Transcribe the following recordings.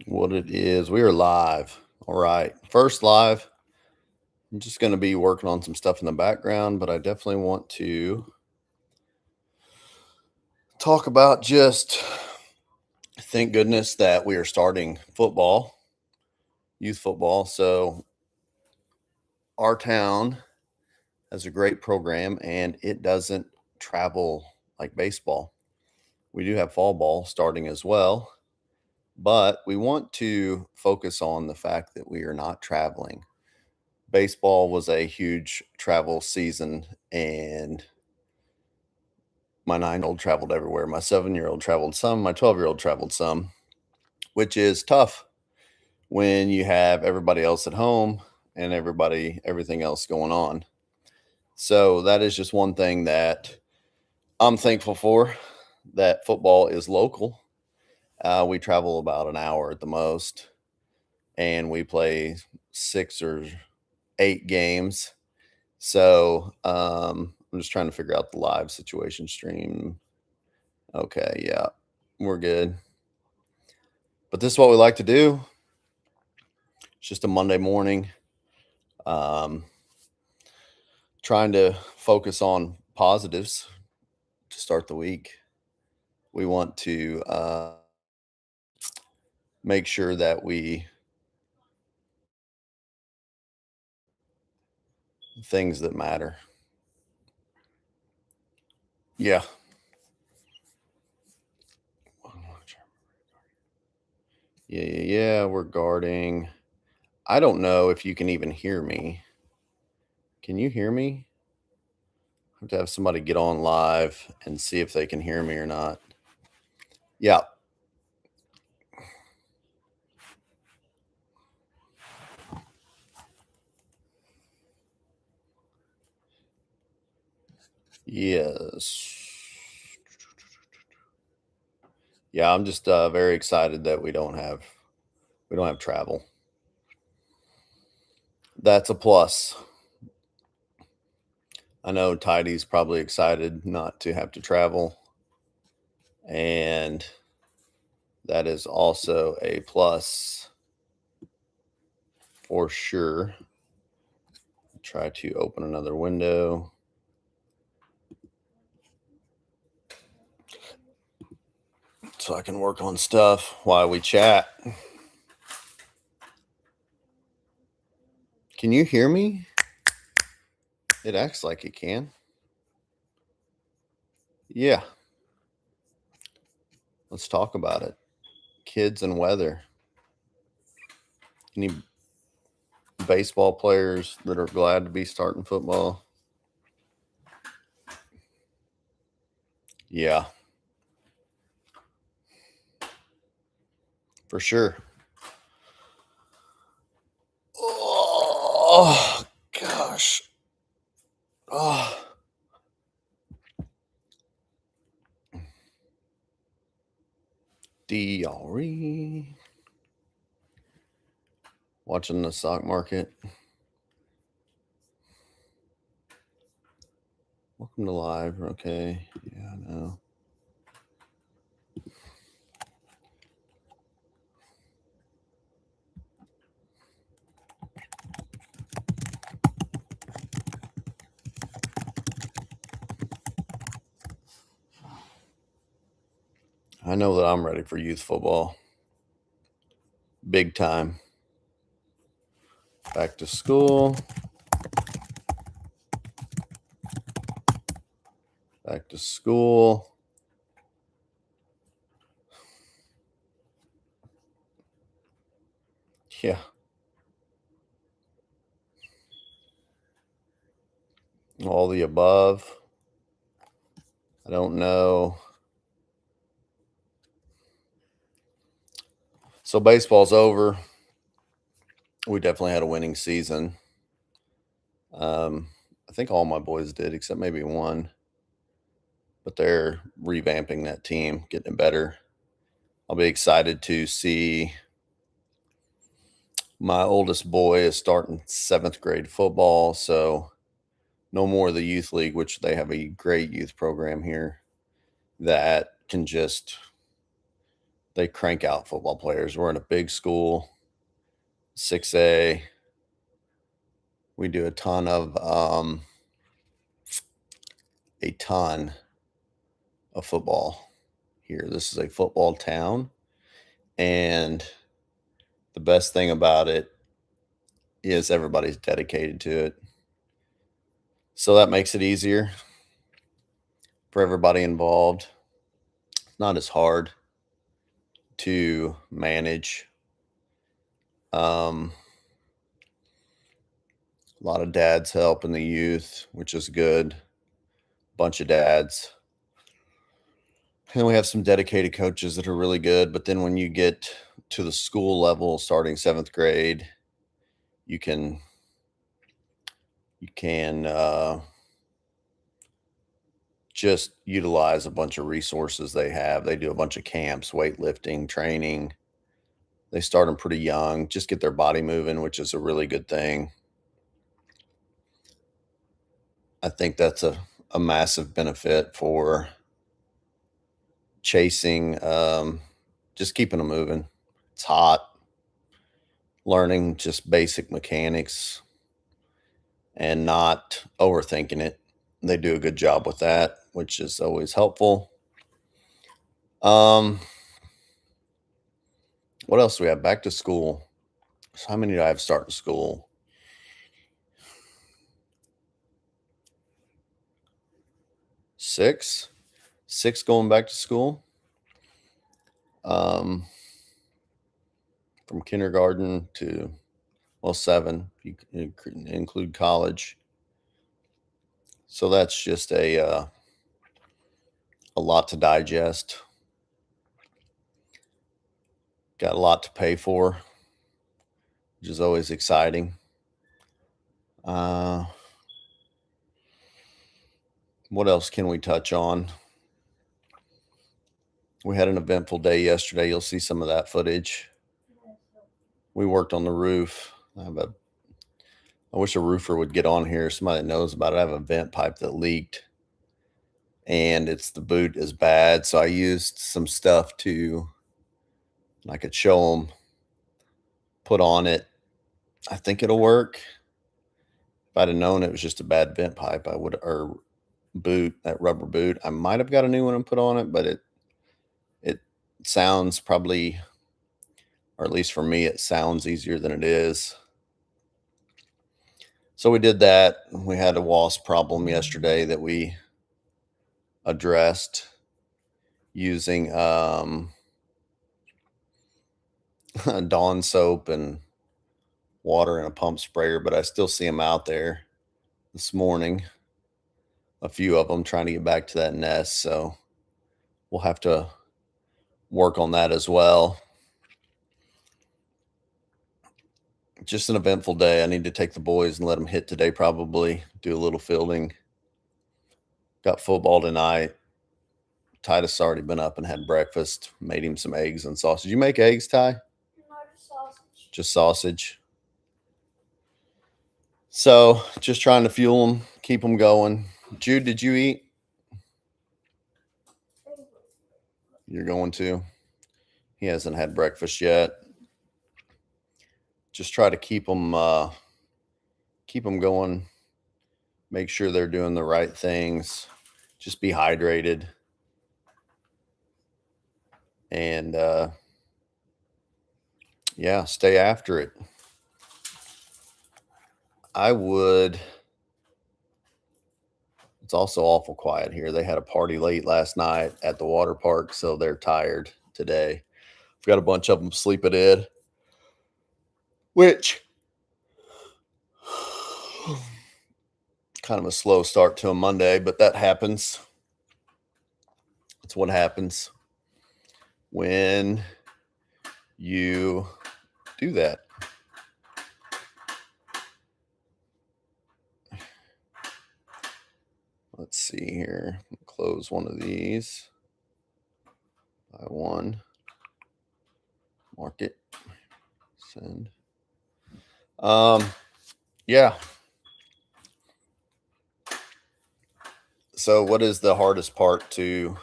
What it is. We are live. All right. First live. I'm just going to be working on some stuff in the background, but I definitely want to talk about just thank goodness that we are starting football, youth football. So, our town has a great program and it doesn't travel like baseball. We do have fall ball starting as well, but we want to focus on the fact that we are not traveling. Baseball was a huge travel season, and my 9-year-old traveled everywhere. My 7-year-old traveled some, my 12-year-old traveled some, which is tough when you have everybody else at home and everything else going on. So that is just one thing that I'm thankful for, that football is local. We travel about an hour at the most, and we play 6 or 8 games. So, I'm just trying to figure out the live situation stream. Okay, yeah, we're good. But this is what we like to do. It's just a Monday morning. Um, Trying to focus on positives to start the week. We want to make sure that we things that matter. Yeah. Yeah. We're guarding. I don't know if you can even hear me. Can you hear me? I have to have somebody get on live and see if they can hear me or not. Yeah. Yes. Yeah, I'm just very excited that we don't have travel. That's a plus. I know Tidy's probably excited not to have to travel, and that is also a plus for sure. Try to open another window. So I can work on stuff while we chat. Can you hear me? It acts like it can. Yeah. Let's talk about it. Kids and weather. Any baseball players that are glad to be starting football? Yeah, for sure. Oh, gosh. Oh. DRE. Watching the stock market. Welcome to live. Okay. Yeah, I know. I know that I'm ready for youth football. Big time. Back to school. Back to school. Yeah. All the above. I don't know. So baseball's over. We definitely had a winning season. I think all my boys did, except maybe one. But they're revamping that team, getting it better. I'll be excited to see my oldest boy is starting 7th grade football. So no more of the youth league, which they have a great youth program here that can just they crank out football players. We're in a big school, 6A. We do a ton of football here. This is a football town, and the best thing about it is everybody's dedicated to it. So that makes it easier for everybody involved. It's not as hard to manage. A lot of dads helping the youth, which is good. Bunch of dads. And we have some dedicated coaches that are really good. But then when you get to the school level, starting 7th grade, you can just utilize a bunch of resources they have. They do a bunch of camps, weightlifting, training. They start them pretty young, just get their body moving, which is a really good thing. I think that's a massive benefit for chasing, just keeping them moving. It's hot, learning just basic mechanics and not overthinking it. They do a good job with that, which is always helpful. What else do we have? Back to school. So how many do I have starting school? 6 going back to school. From kindergarten to, 7, if you include college. So that's just a lot to digest. Got a lot to pay for, which is always exciting. What else can we touch on? We had an eventful day yesterday. You'll see some of that footage. We worked on the roof. I wish a roofer would get on here. Somebody that knows about it. I have a vent pipe that leaked, and the boot is bad. So I used some stuff I could show them, put on it. I think it'll work. If I'd have known it was just a bad vent pipe, or boot, that rubber boot, I might have got a new one and put on it, but it sounds probably, or at least for me, it sounds easier than it is. So we did that. We had a wasp problem yesterday that we addressed using Dawn soap and water and a pump sprayer, but I still see them out there this morning. A few of them trying to get back to that nest. So we'll have to work on that as well. Just an eventful day. I need to take the boys and let them hit today, probably do a little fielding. Got football tonight. Titus already been up and had breakfast. Made him some eggs and sausage. You make eggs, Ty? No, just sausage. Just sausage. So just trying to fuel them, keep them going. Jude, did you eat? You're going to? He hasn't had breakfast yet. Just try to keep them going. Make sure they're doing the right things. Just be hydrated. And stay after it. It's also awful quiet here. They had a party late last night at the water park, so they're tired today. We've got a bunch of them sleep at Ed, which kind of a slow start to a Monday, but that happens. That's what happens when you do that. Let's see here. Close one of these. Buy one. Mark it. Send. Yeah. So what is the hardest part to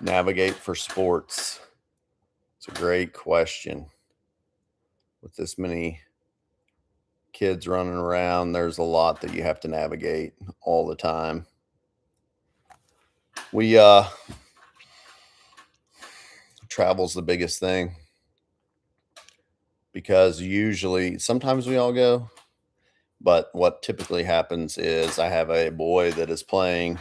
navigate for sports? It's a great question. With this many kids running around, there's a lot that you have to navigate all the time. Travel's the biggest thing because sometimes we all go, but what typically happens is I have a boy that is playing,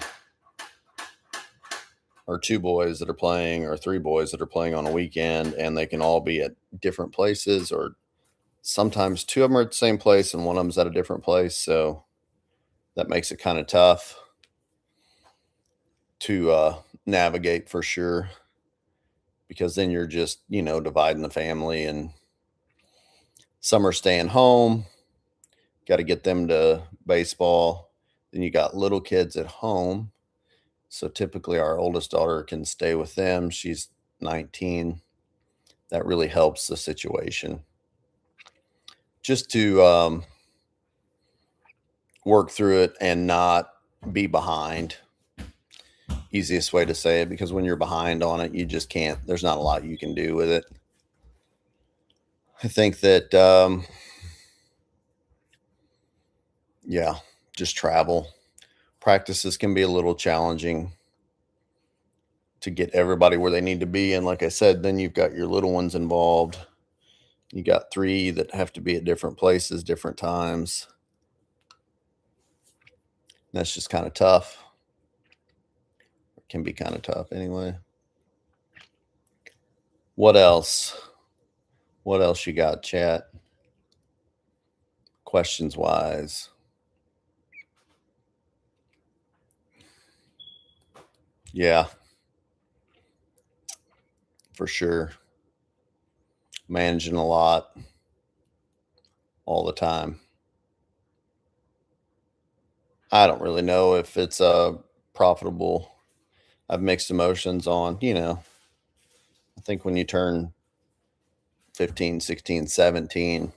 or two boys that are playing, or three boys that are playing on a weekend, and they can all be at different places, or sometimes two of them are at the same place and one of them's at a different place. So that makes it kind of tough to navigate for sure, because then you're just, dividing the family, and some are staying home. Got to get them to baseball. Then you got little kids at home. So typically our oldest daughter can stay with them. She's 19. That really helps the situation. Just to work through it and not be behind. Easiest way to say it, because when you're behind on it, you just can't, there's not a lot you can do with it. I think that, just travel. Practices can be a little challenging to get everybody where they need to be. And like I said, then you've got your little ones involved. You got three that have to be at different places, different times. That's just kind of tough. It can be kind of tough anyway. What else? What else you got, chat? Questions wise. Yeah. For sure. Managing a lot all the time. I don't really know if it's profitable. I've mixed emotions on, I think when you turn 15, 16, 17,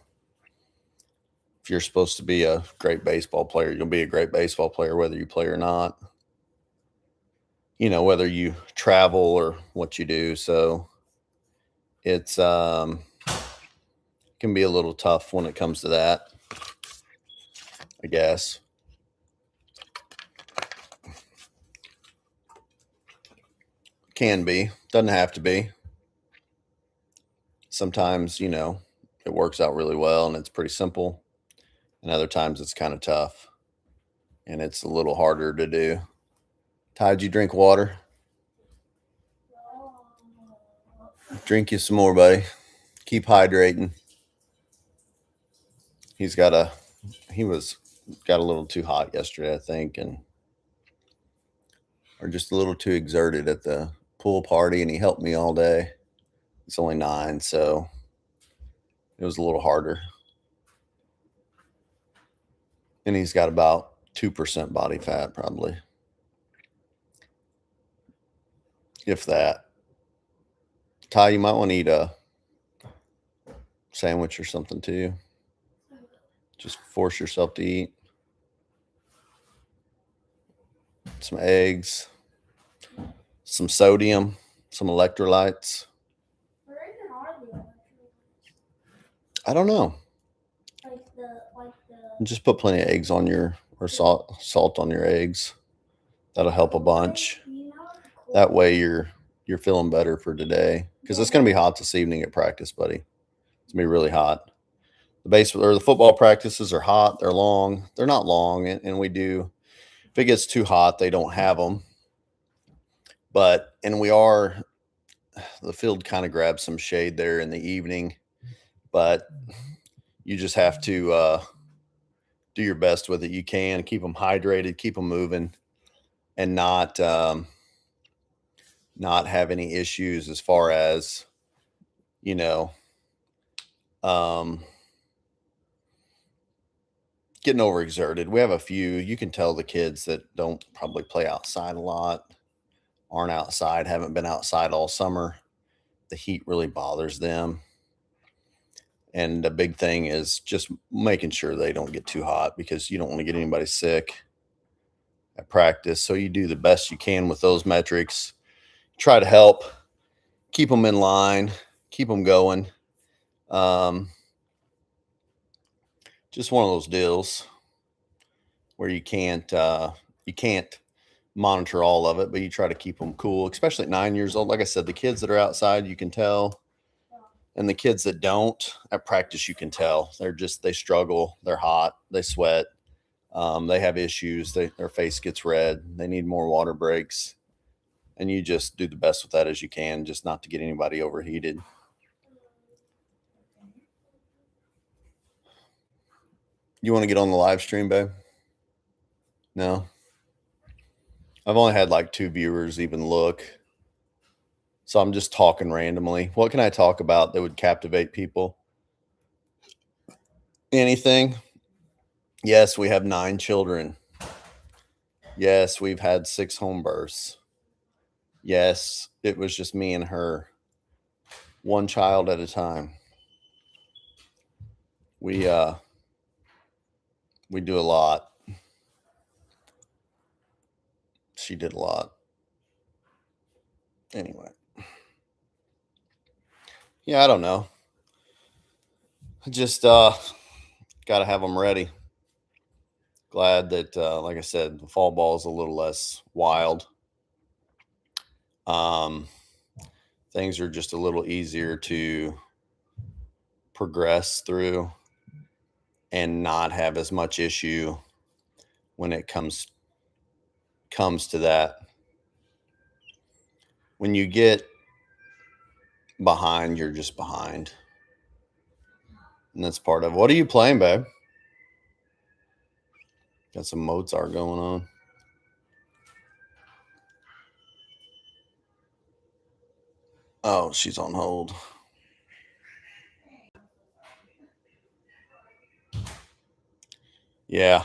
if you're supposed to be a great baseball player, you'll be a great baseball player whether you play or not. Whether you travel or what you do. So it's can be a little tough when it comes to that, I guess. Can be. Doesn't have to be. Sometimes, it works out really well and it's pretty simple. And other times it's kind of tough and it's a little harder to do. Ty, did you drink water? Drink you some more, buddy. Keep hydrating. He got a little too hot yesterday, I think, or just a little too exerted at the pool party, and he helped me all day. It's only 9, so it was a little harder. And he's got about 2% body fat, probably. If that. Ty, you might want to eat a sandwich or something too. Just force yourself to eat. Some eggs, some sodium, some electrolytes. Where even are the electrolytes? I don't know. Just put plenty of eggs on or salt on your eggs. That'll help a bunch. That way you're feeling better for today, because it's going to be hot this evening at practice, buddy. It's going to be really hot. The football practices are hot. They're long. They're not long, and we do. If it gets too hot, they don't have them. The field kind of grabs some shade there in the evening, but you just have to do your best with it. You can keep them hydrated, keep them moving, and not have any issues as far as, getting overexerted. We have a few. You can tell the kids that don't probably play outside a lot, aren't outside, haven't been outside all summer. The heat really bothers them. And the big thing is just making sure they don't get too hot, because you don't want to get anybody sick at practice. So you do the best you can with those metrics. Try to help keep them in line, keep them going. Just one of those deals where you can't monitor all of it, but you try to keep them cool, especially at 9 years old. Like I said, the kids that are outside, you can tell. And the kids that don't at practice, you can tell they struggle. They're hot. They sweat. They have issues. Their face gets red. They need more water breaks. And you just do the best with that as you can, just not to get anybody overheated. You want to get on the live stream, babe? No? I've only had like 2 viewers even look. So I'm just talking randomly. What can I talk about that would captivate people? Anything? Yes, we have 9 children. Yes, we've had 6 home births. Yes, it was just me and her, one child at a time. We do a lot. She did a lot. Anyway. Yeah, I don't know. Just got to have them ready. Glad that, like I said, the fall ball is a little less wild. Things are just a little easier to progress through and not have as much issue when it comes to that. When you get behind, you're just behind. And that's part of it. What are you playing, babe? Got some Mozart going on. Oh, she's on hold. Yeah.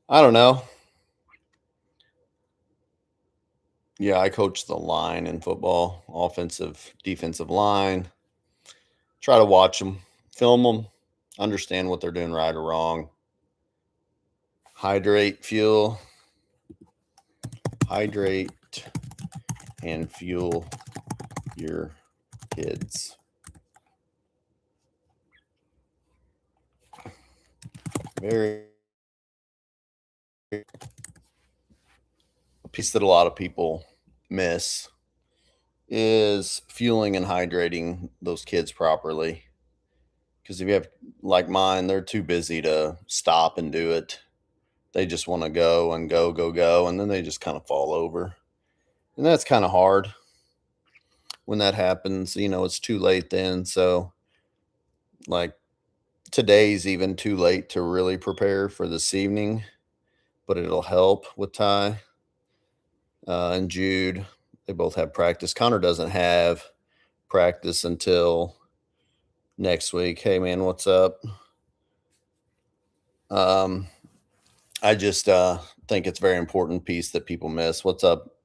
I don't know. Yeah, I coach the line in football, offensive, defensive line. Try to watch them, film them, understand what they're doing right or wrong. Hydrate, fuel. Hydrate and fuel your kids. Very a piece that a lot of people miss is fueling and hydrating those kids properly. Because if you have, like mine, they're too busy to stop and do it. They just want to go and go, and then they just kind of fall over. And that's kind of hard when that happens. It's too late then. So, like, today's even too late to really prepare for this evening, but it'll help with Ty and Jude. They both have practice. Connor doesn't have practice until next week. Hey, man, what's up? I just think it's a very important piece that people miss. What's up?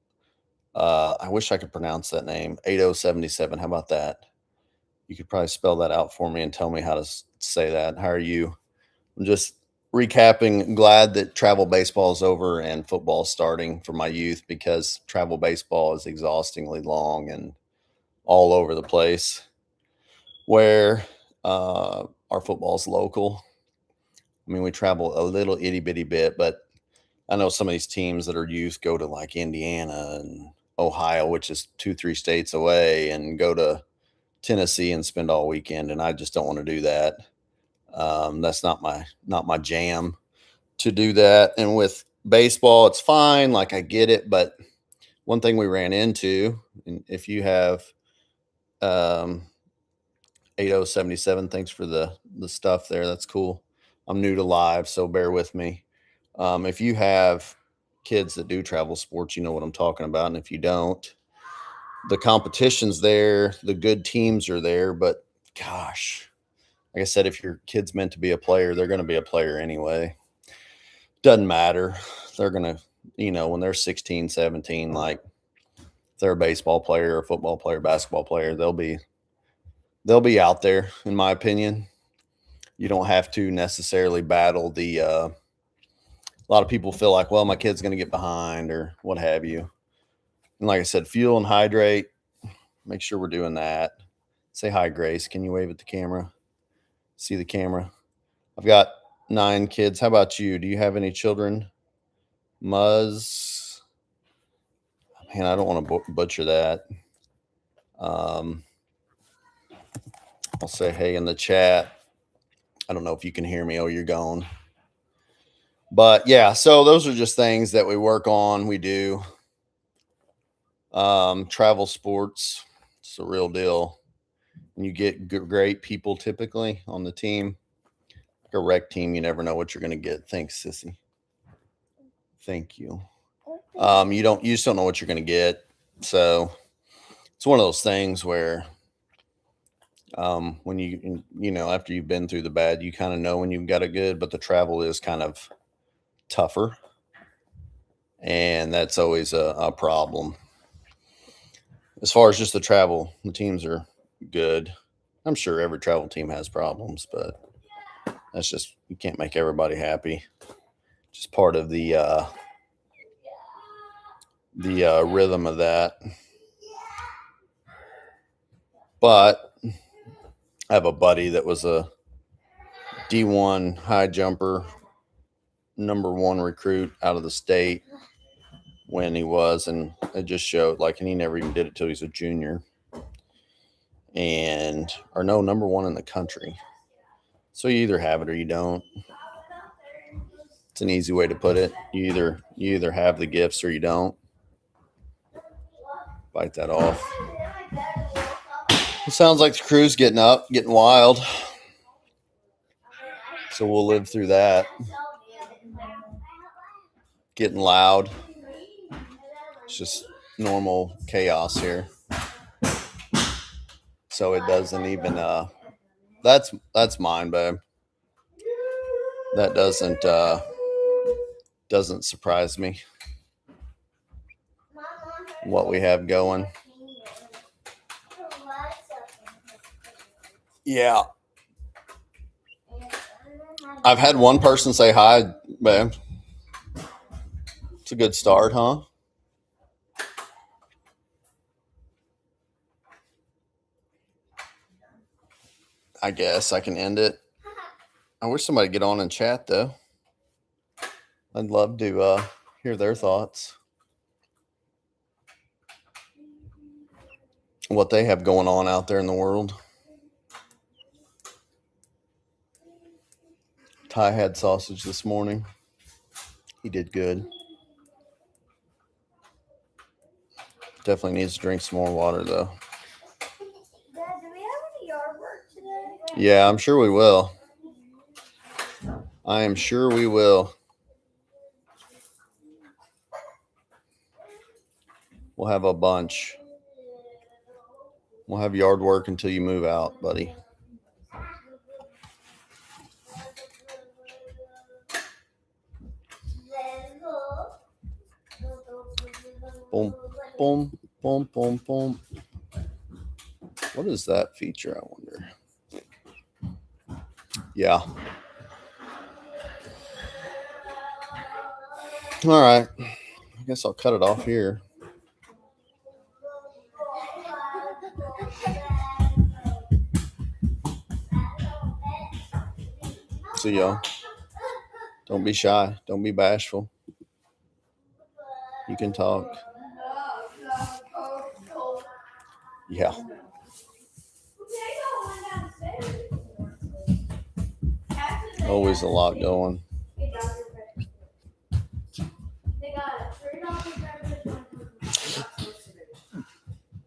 I wish I could pronounce that name. 8077. How about that? You could probably spell that out for me and tell me how to say that. How are you? I'm just recapping. Glad that travel baseball is over and football starting for my youth, because travel baseball is exhaustingly long and all over the place, where our football is local. I mean, we travel a little itty bitty bit, but I know some of these teams that are youth go to like Indiana and Ohio, which is 2-3 states away, and go to Tennessee and spend all weekend. And I just don't want to do that. That's not my jam to do that. And with baseball, it's fine. Like, I get it. But one thing we ran into, and if you have 8077, thanks for the stuff there. That's cool. I'm new to live, so bear with me. If you have kids that do travel sports, you know what I'm talking about. And if you don't, the competition's there, the good teams are there, but gosh, like I said, if your kid's meant to be a player, they're going to be a player anyway. Doesn't matter. They're going to, when they're 16, 17, like, if they're a baseball player, a football player, basketball player, they'll be out there, in my opinion. You don't have to necessarily battle a lot of people feel like, well, my kid's going to get behind or what have you. And like I said, fuel and hydrate, make sure we're doing that. Say hi, Grace. Can you wave at the camera? See the camera? I've got 9 kids. How about you? Do you have any children? Muzz. Man, I don't want to butcher that. I'll say hey in the chat. I don't know if you can hear me. Oh, you're gone. But yeah, so those are just things that we work on. We do. Travel sports. It's a real deal. And you get great people typically on the team. Like a rec team, you never know what you're going to get. Thanks, Sissy. Thank you. You just don't know what you're going to get. So it's one of those things where when after you've been through the bad, you kind of know when you've got it good, but the travel is kind of tougher. And that's always a problem. As far as just the travel, the teams are good. I'm sure every travel team has problems, but that's just, you can't make everybody happy. Just part of the rhythm of that. But I have a buddy that was a D1 high jumper, #1 recruit out of the state when he was, and it just showed and he never even did it till he was a junior. #1 in the country. So you either have it or you don't. It's an easy way to put it. You either have the gifts or you don't. Bite that off. It sounds like the crew's getting wild. So we'll live through that. Getting loud. It's just normal chaos here. So it doesn't even that's mine, babe. That doesn't surprise me what we have going. Yeah. I've had one person say hi, babe. It's a good start, huh? I guess I can end it. I wish somebody would get on and chat, though. I'd love to hear their thoughts. What they have going on out there in the world. Ty had sausage this morning. He did good. Definitely needs to drink some more water, though. Dad, do we have any yard work today? Yeah, I'm sure we will. I am sure we will. We'll have a bunch. We'll have yard work until you move out, buddy. Boom, boom, boom, boom, boom. What is that feature, I wonder? Yeah. All right. I guess I'll cut it off here. See y'all. Don't be shy. Don't be bashful. You can talk. Yeah. Always a lot going.